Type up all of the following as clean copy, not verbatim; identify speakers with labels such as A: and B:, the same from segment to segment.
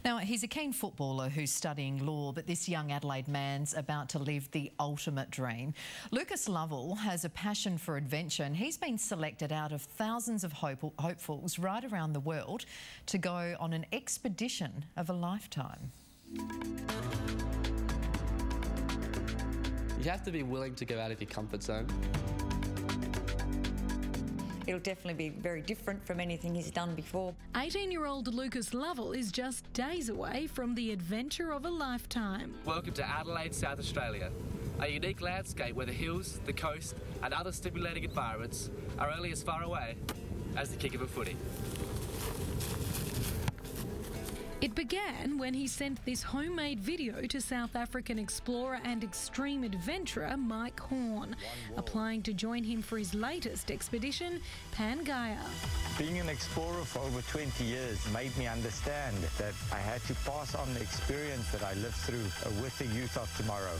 A: Now, he's a keen footballer who's studying law, but this young Adelaide man's about to live the ultimate dream. Lucas Lovell has a passion for adventure, and he's been selected out of thousands of hopefuls right around the world to go on an expedition of a lifetime.
B: You have to be willing to go out of your comfort zone.
C: It'll definitely be very different from anything he's done before.
D: 18-year-old Lucas Lovell is just days away from the adventure of a lifetime.
B: Welcome to Adelaide, South Australia, a unique landscape where the hills, the coast and other stimulating environments are only as far away as the kick of a footy.
D: It began when he sent this homemade video to South African explorer and extreme adventurer Mike Horn, applying to join him for his latest expedition, Pangaea.
E: Being an explorer for over 20 years made me understand that I had to pass on the experience that I lived through with the youth of tomorrow.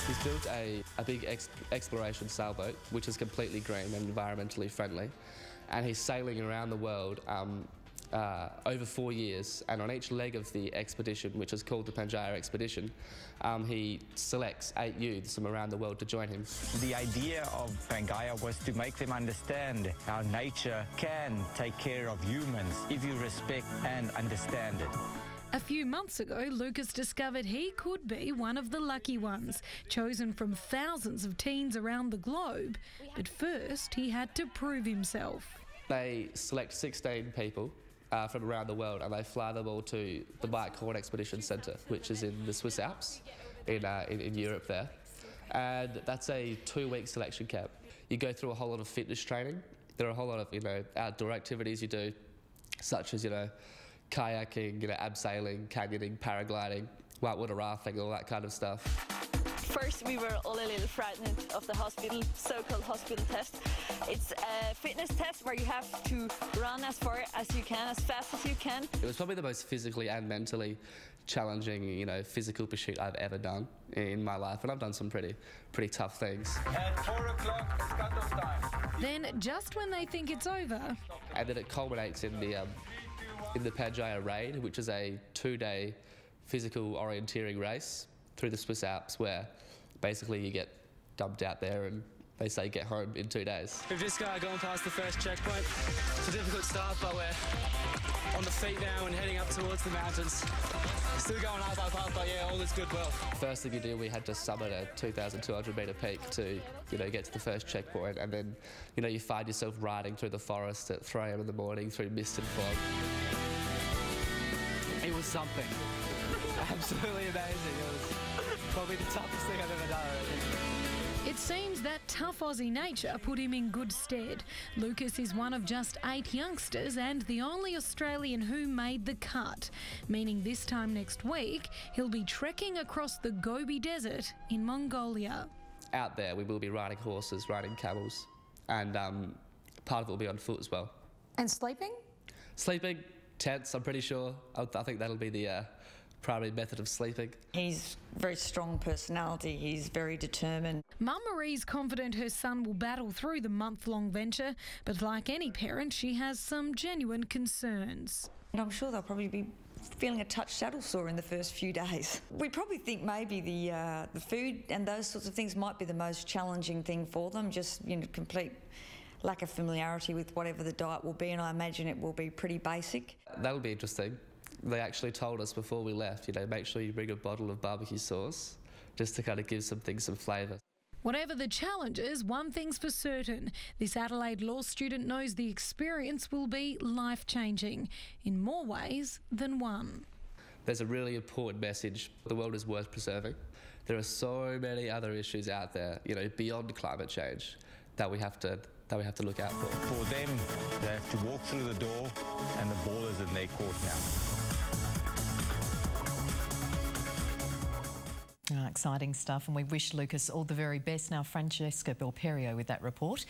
B: He's built a big exploration sailboat, which is completely green and environmentally friendly. And he's sailing around the world over 4 years, and on each leg of the expedition, which is called the Pangaea Expedition, he selects 8 youths from around the world to join him.
E: The idea of Pangaea was to make them understand how nature can take care of humans if you respect and understand it.
D: A few months ago, Lucas discovered he could be one of the lucky ones, chosen from thousands of teens around the globe. But first, he had to prove himself.
B: They select 16 people from around the world, and they fly them all to the Mike Horn Expedition Centre, which is in the Swiss Alps, in Europe there. And that's a 2-week selection camp. You go through a whole lot of fitness training. There are a whole lot of, outdoor activities you do, such as, kayaking, abseiling, canyoning, paragliding, whitewater rafting, all that kind of stuff.
F: First, we were all a little frightened of the so-called hospital test. It's a fitness test where you have to run as far as you can, as fast as you can. It
B: was probably the most physically and mentally challenging, physical pursuit I've ever done in my life, and I've done some pretty tough things.
E: At 4 o'clock, it's cut-off time.
D: Then, just when they think it's over,
B: and then it culminates in the Pangaea Raid, which is a 2-day physical orienteering race through the Swiss Alps, where basically you get dumped out there and they say get home in 2 days.
G: We've just gone past the first checkpoint. It's a difficult start, but we're on the feet now and heading up towards the mountains. Still going up, but yeah, all is good well.
B: First thing you do, we had to summit a 2,200 metre peak to, get to the first checkpoint, and then, you find yourself riding through the forest at 3 AM in the morning through mist and fog.
G: It was something. Absolutely amazing. It was probably the toughest thing I've ever done.
D: it seems that tough Aussie nature put him in good stead. Lucas is one of just 8 youngsters and the only Australian who made the cut, meaning this time next week he'll be trekking across the Gobi Desert in Mongolia.
B: Out there we will be riding horses, riding camels, and part of it will be on foot as well.
C: And sleeping?
B: Sleeping, tents, I'm pretty sure. I think that'll be the primary method of sleeping.
C: He's a very strong personality. He's very determined.
D: Mum Marie's confident her son will battle through the month-long venture, but like any parent, she has some genuine concerns.
C: And I'm sure they'll probably be feeling a touch saddle sore in the first few days. We probably think maybe the food and those sorts of things might be the most challenging thing for them, just, complete lack of familiarity with whatever the diet will be, and I imagine it will be pretty basic.
B: That'll be interesting. They actually told us before we left, make sure you bring a bottle of barbecue sauce, just to kind of give some things some flavour.
D: Whatever the challenges, one thing's for certain. This Adelaide law student knows the experience will be life-changing in more ways than one.
B: There's a really important message. The world is worth preserving. There are so many other issues out there, beyond climate change, that we have to look out for.
E: For them, they have to walk through the door and the ball is in their court now.
A: Exciting stuff, and we wish Lucas all the very best. Now, Francesca Belperio with that report.